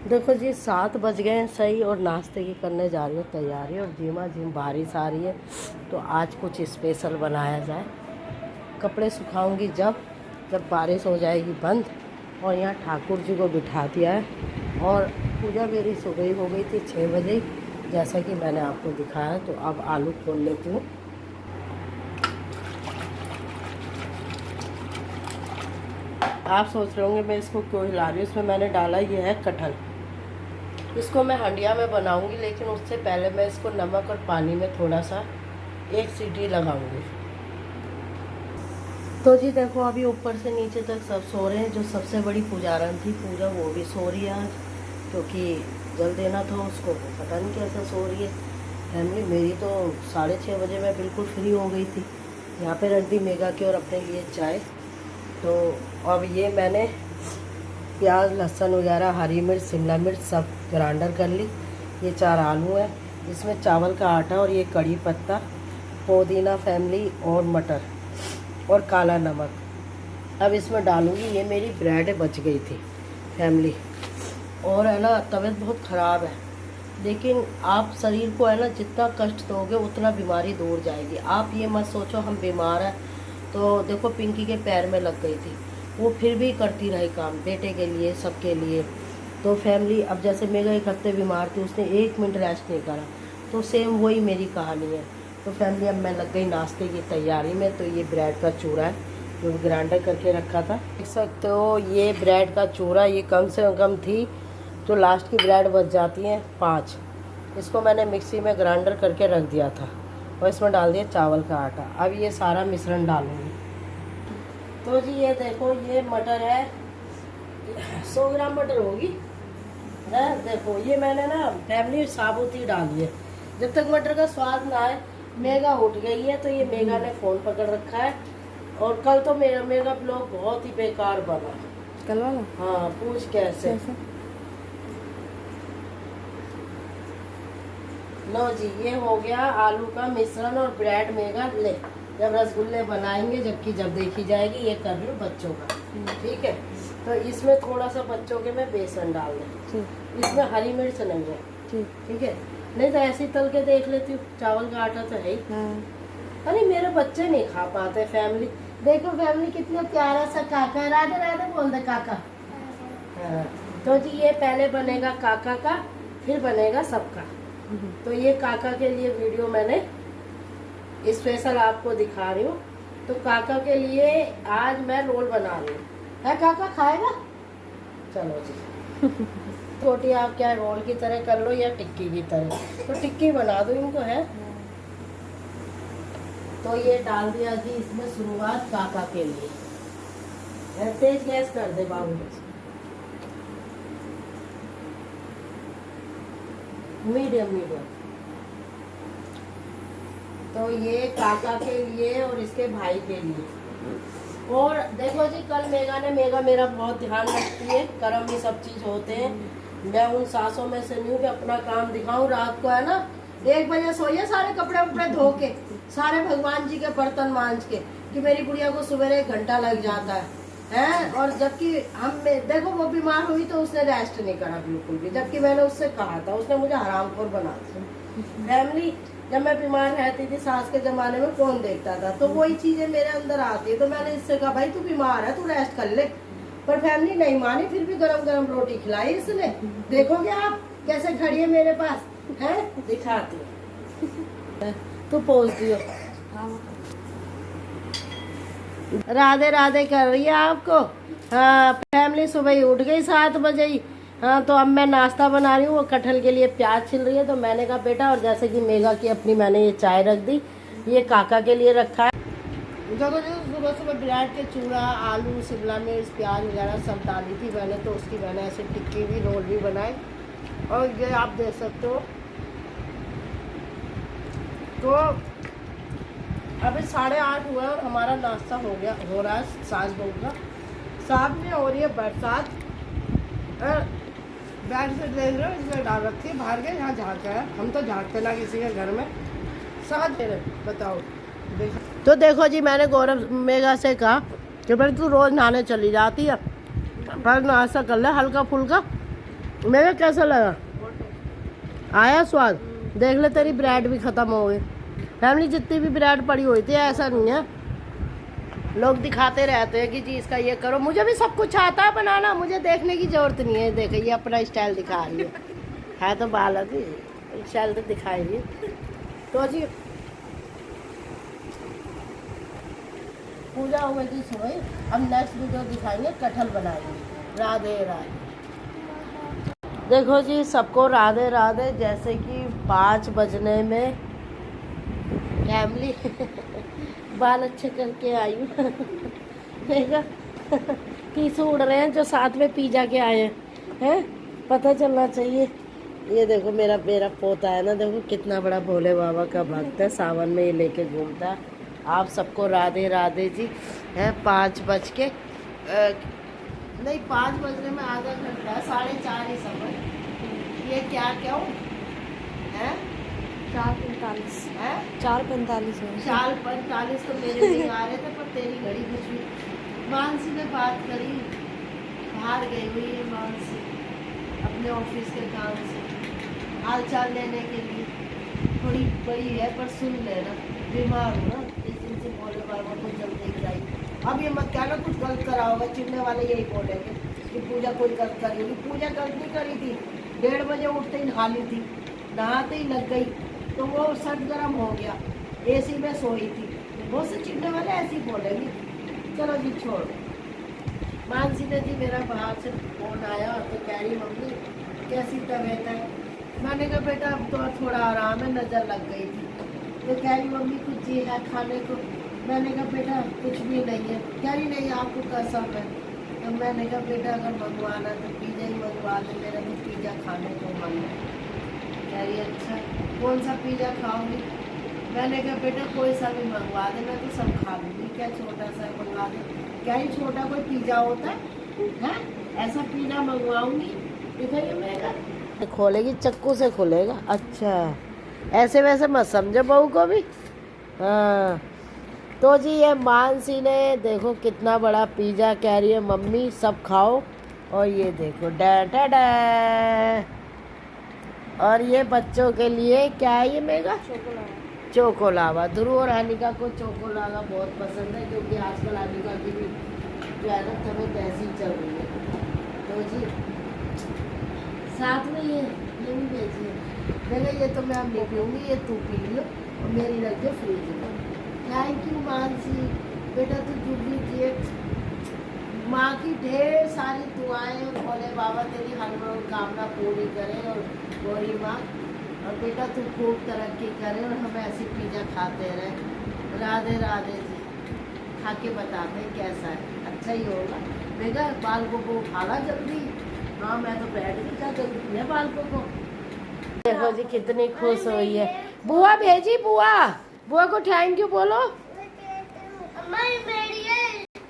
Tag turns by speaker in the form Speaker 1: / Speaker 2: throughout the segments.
Speaker 1: देखो जी 7 बज गए हैं सही, और नाश्ते की करने जा रही हूँ तैयारी। और झिमा झिम बारिश आ रही है, तो आज कुछ स्पेशल बनाया जाए। कपड़े सुखाऊंगी जब जब बारिश हो जाएगी बंद। और यहाँ ठाकुर जी को बिठा दिया है, और पूजा मेरी सुबह हो गई थी 6 बजे, जैसा कि मैंने आपको दिखाया। तो अब आलू खोल लेती हूँ। आप सोच रहे होंगे मैं इसको क्यों हिला रही हूँ। इसमें मैंने डाला ये है कटहल। इसको मैं हंडिया में बनाऊंगी, लेकिन उससे पहले मैं इसको नमक और पानी में थोड़ा सा 1 सीटी लगाऊंगी। तो जी देखो अभी ऊपर से नीचे तक सब सो रहे हैं। जो सबसे बड़ी पुजारन थी पूजा, वो भी सो रही है आज, क्योंकि जल देना था उसको। पता नहीं कैसा सो रही है। फैमिली मेरी तो 6:30 बजे मैं बिल्कुल फ्री हो गई थी। यहाँ पे रख दी मेगा की और अपने लिए चाय। तो अब ये मैंने प्याज लहसुन वगैरह हरी मिर्च शिमला मिर्च सब ग्राइंडर कर ली। ये 4 आलू है, इसमें चावल का आटा और ये कड़ी पत्ता, पुदीना फैमिली और मटर और काला नमक। अब इसमें डालूंगी। ये मेरी ब्रेड बच गई थी फैमिली। और है ना तबीयत बहुत ख़राब है, लेकिन आप शरीर को है ना जितना कष्ट दोगे उतना बीमारी दूर जाएगी। आप ये मत सोचो हम बीमार हैं। तो देखो पिंकी के पैर में लग गई थी, वो फिर भी करती रही काम बेटे के लिए सबके लिए। तो फैमिली अब जैसे मेगा 1 हफ्ते बीमार थी, उसने 1 मिनट रेस्ट नहीं करा। तो सेम वही मेरी कहानी है। तो फैमिली अब मैं लग गई नाश्ते की तैयारी में। तो ये ब्रेड का चूरा है जो ग्राइंडर करके रखा था, देख सकते हो। ये ब्रेड का चूरा ये कम से कम थी, जो लास्ट की ब्रेड बच जाती हैं 5। इसको मैंने मिक्सी में ग्राइंडर करके रख दिया था, और इसमें डाल दिया चावल का आटा। अब ये सारा मिश्रण डालूंगी। तो जी ये देखो ये मटर है, 100 ग्राम मटर होगी है। देखो ये मैंने ना फैमिली साबुत ही डाली है, जब तक मटर का स्वाद ना आए। मेगा उठ गई है, तो ये मेगा ने फ़ोन पकड़ रखा है। और कल तो मेगा ब्लॉग बहुत ही बेकार बना।
Speaker 2: कल वाला?
Speaker 1: हाँ पूछ कैसे। लो जी ये हो गया आलू का मिश्रण और ब्रेड। मेगा ले जब रसगुल्ले बनाएंगे, जबकि जब देखी जाएगी। ये कर रही हूँ बच्चों का, ठीक है। तो इसमें थोड़ा सा बच्चों के मैं बेसन डाल दें। इसमें हरी मिर्च नहीं है, ठीक है। नहीं तो ऐसे ही तल के देख लेती हूँ, चावल का आटा तो है ही। अरे मेरे बच्चे नहीं खा पाते फैमिली। देखो फैमिली कितना प्यारा सा काका, राधे राधे बोल दे काका। हाँ तो जी ये पहले बनेगा काका का, फिर बनेगा सबका। तो ये काका के लिए वीडियो मैंने स्पेशल आपको दिखा रही हूँ। तो काका के लिए आज मैं रोल बना रही हूँ। है काका खाएगा? चलो जी रोटी आप क्या रोल की तरह कर लो या टिक्की की तरह, तो टिक्की बना दो इनको है। तो ये डाल दिया जी इसमें शुरुआत काका के लिए। तेज गैस कर दे बाबू। मीडियम। तो ये काका के लिए और इसके भाई के लिए। और देखो जी कल मेगा मेरा बहुत ध्यान रखती है। कर्म में सब चीज होते हैं। मैं उन सासों में से नहीं हूँ कि अपना काम दिखाऊं। रात को है ना 1 बजे सोइए, सारे कपड़े उपड़े धो के, सारे भगवान जी के बर्तन मांज के, कि मेरी गुड़िया को सुबह 1 घंटा लग जाता है। और जबकि हम देखो वो बीमार हुई तो उसने रेस्ट नहीं करा बिल्कुल भी, जबकि मैंने उससे कहा था। उसने मुझे हरामखोर बना दिया। फैमिली जब मैं बीमार रहती थी सास के जमाने में कौन देखता था, तो वही चीजें मेरे अंदर आती है। तो मैंने इससे कहा भाई तू बीमार है, तू रेस्ट कर ले। पर फैमिली नहीं मानी, फिर भी गरम गरम रोटी खिलाई इसने। देखोगे आप कैसे खड़ी है मेरे पास है, दिखाती हूँ। तू पोस दियो। राधे राधे कर रही है आपको। हाँ फैमिली सुबह ही उठ गई 7 बजे ही। हाँ तो अब मैं नाश्ता बना रही हूँ। वो कटहल के लिए प्याज छिल रही है, तो मैंने कहा बेटा, और जैसे कि मेगा की अपनी मैंने ये चाय रख दी, ये काका के लिए रखा है। देखो सुबह सुबह ब्रेड के चूड़ा आलू शिमला मिर्च प्याज वगैरह सब डाली थी मैंने। तो उसकी मैंने ऐसे टिक्की भी रोल भी बनाए, और ये आप देख सकते हो। तो अभी 8:30 हुआ और हमारा नाश्ता हो रहा है सास बहू का। साथ में हो रही है बरसात। बैग से देख रहे हो इसमें डाल रखी है बाहर के, यहाँ झाँका है। हम तो झाँकते ना किसी के घर में। साथ दे रहे बताओ। तो देखो जी मैंने गौरव मेगा से कहा कि भाई तू रोज़ नहाने चली जाती है, पर नाश्ता कर ले हल्का फुल्का। मेरा कैसा लगा? आया स्वाद? देख ले तेरी ब्रेड भी खत्म हो गई। फैमिली जितनी भी ब्रेड पड़ी हुई थी, ऐसा नहीं है, लोग दिखाते रहते हैं कि जी इसका ये करो। मुझे भी सब कुछ आता है बनाना, मुझे देखने की जरूरत नहीं है। देखे ये अपना स्टाइल दिखा रही है तो बालक ही स्टाइल तो दिखाएगी। तो जी पूजा हुए की सुबह, अब नेक्स्ट वीडियो दिखाएंगे, कटहल बनाएंगे। राधे राधे। देखो जी सबको राधे राधे। जैसे कि 5 बजने में फैमिली बाल अच्छे करके आई हूँ। देखा पीछे उड़ रहे हैं जो साथ में पी जा के आए हैं, पता चलना चाहिए। ये देखो मेरा पोता है ना, देखो कितना बड़ा भोले बाबा का भक्त है, सावन में ये लेके घूमता है। आप सबको राधे राधे जी। है 5 बज के नहीं 5 बजने में आधा घंटा, 4:30 ही समय। ये क्या क्यों है?
Speaker 2: 4:45
Speaker 1: है
Speaker 2: 4:45
Speaker 1: 4:45 तो मेरे नहीं आ रहे थे, पर तेरी घड़ी कुछ भी। मानसी ने बात करी, बाहर गई हुई है मानसी अपने ऑफिस के काम से, हाल चाल लेने के लिए। थोड़ी बड़ी है पर सुन लेना, बीमार हूँ ना, इस दिन से भोले बाबा को जल्द देख आई। अब ये मत कहना कुछ गलत करा होगा, चिढ़ने वाले यही बोलेंगे कि पूजा कोई गलत करी होगी। पूजा गलत नहीं करी थी, 1:30 बजे उठते ही नहा ली थी, नहाते ही लग गई तो वो सर्द गर्म हो गया, एसी में सोई थी। बहुत से चिढ़ने वाले ऐसे ही बोलेंगे। चलो जी छोड़। मानसी ने जी मेरा बाहर से फोन आया तो कह रही मम्मी कैसी तबीयत है? मैंने कहा बेटा अब तो थोड़ा आराम है, नज़र लग गई थी। तो कह रही मम्मी कुछ जी है खाने को? मैंने कहा बेटा कुछ भी नहीं है। कह रही नहीं आपको कसम है। तो मैंने कहा बेटा अगर मंगवाना तो पिज़्ज़ा ही मंगवा दे, मेरा तो पिज़्ज़ा खाने को मन है। कह रही अच्छा कौन सा पिज़्ज़ा खाओगी? मैंने कहा बेटा कोई सा भी मंगवा दे, मैं तो सब खा लूँगी, क्या छोटा सा मंगवा दे? क्या ही छोटा कोई पिज़्ज़ा होता है? ऐसा पिज़्ज़ा मंगवाऊँगी। दिखाइए मैं खोलेगी, चक्कू से खोलेगा। अच्छा ऐसे वैसे मत समझो बहू को भी। हाँ तो जी ये मानसी ने देखो कितना बड़ा पिज़्ज़ा, कह रही है मम्मी सब खाओ। और ये देखो डा डा। और ये बच्चों के लिए क्या है ये मेगा? चोकोलावा। ध्रुव और हनिका को चोकोलावा बहुत पसंद है, क्योंकि आजकल हनिका की भी जो है ना तबीयत ऐसी चल रही है। तो जी साथ में ये भी भेजिए। मैंने ये तो मैं अब नहीं पीऊँगी, ये तू पी लो और मेरी रख दो फ्रिज में। थैंक यू मानसी, बेटा तू जुड़ लीजिए। माँ की ढेर सारी दुआएं और भोले बाबा तेरी हर मनोकामना पूरी करे। और गौरी माँ और बेटा तू खूब तरक्की करे और हम ऐसी पिज़्ज़ा खाते रहे। राधे राधे जी। खा के बताते हैं कैसा है, अच्छा ही होगा। बेटा बाल को उठाना जल्दी। हाँ मैं तो बैठ गई, क्या जल्दी है बाल को। देखो जी कितनी खुश हुई है। बुआ भेजी, बुआ को थैंक यू बोलो।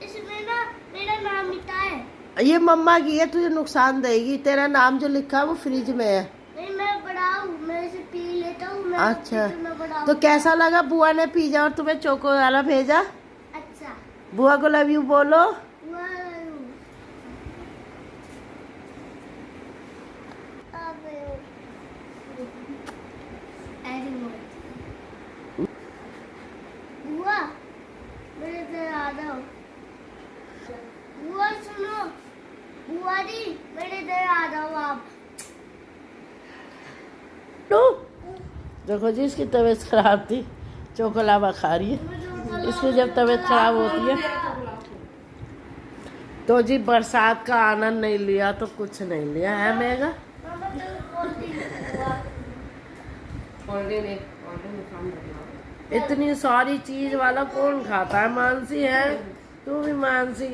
Speaker 2: इसमें ना मेरा नाम लिखा है।
Speaker 1: ये मम्मा की है, तुझे नुकसान देगी। तेरा नाम जो लिखा है वो फ्रिज में है।
Speaker 2: नहीं मैं बड़ा हूँ, मैं इसे पी लेता हूँ।
Speaker 1: अच्छा तो कैसा लगा? बुआ ने पिज़्ज़ा और तुम्हें चोको वाला भेजा।
Speaker 2: अच्छा
Speaker 1: बुआ को लव यू बोलो।
Speaker 2: बुआ मेरे इधर आ जाओ। बुआ सुनो, बुआ जी मेरे इधर आ जाओ आप।
Speaker 1: देखो जी इसकी तबीयत खराब थी, चोकोलावा खा रही है। इसकी जब तबीयत खराब होती है तो जी बरसात का आनंद नहीं लिया तो कुछ नहीं लिया है मेगा। इतनी सारी चीज वाला कौन खाता है? मानसी है तू भी मानसी।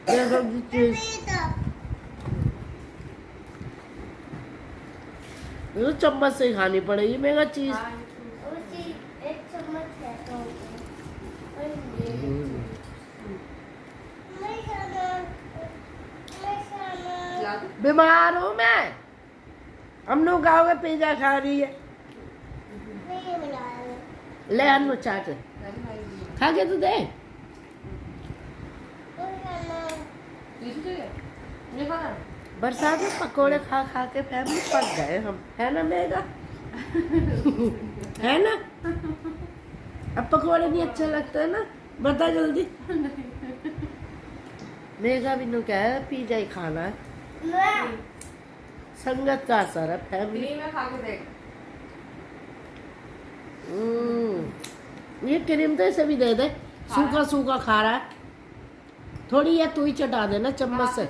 Speaker 1: देखो जी चीज ये तो चम्मच से ही खानी पड़ेगी मेगा चीज।
Speaker 2: एक चम्मच है तो
Speaker 1: बीमार हूँ मैं। हम लोग गाँव में पिज़्ज़ा खा रही है। ले अन्नू चाट खा के तो दे। बरसात में पकोड़े खा खा के फैमिली पक गए हम, है ना मेगा? है ना? अब पकोड़े नहीं अच्छे लगते ना, बता जल्दी। मेगा भी नु क्या है, पिज्जा ही खाना है।
Speaker 2: मैं
Speaker 1: संगत का असर है, फैमिली।
Speaker 3: क्रीम में खा के देख।
Speaker 1: ये क्रीम तो ऐसे भी दे दे, सूखा सूखा खा रहा है। थोड़ी या तू ही चटा देना चम्मच से।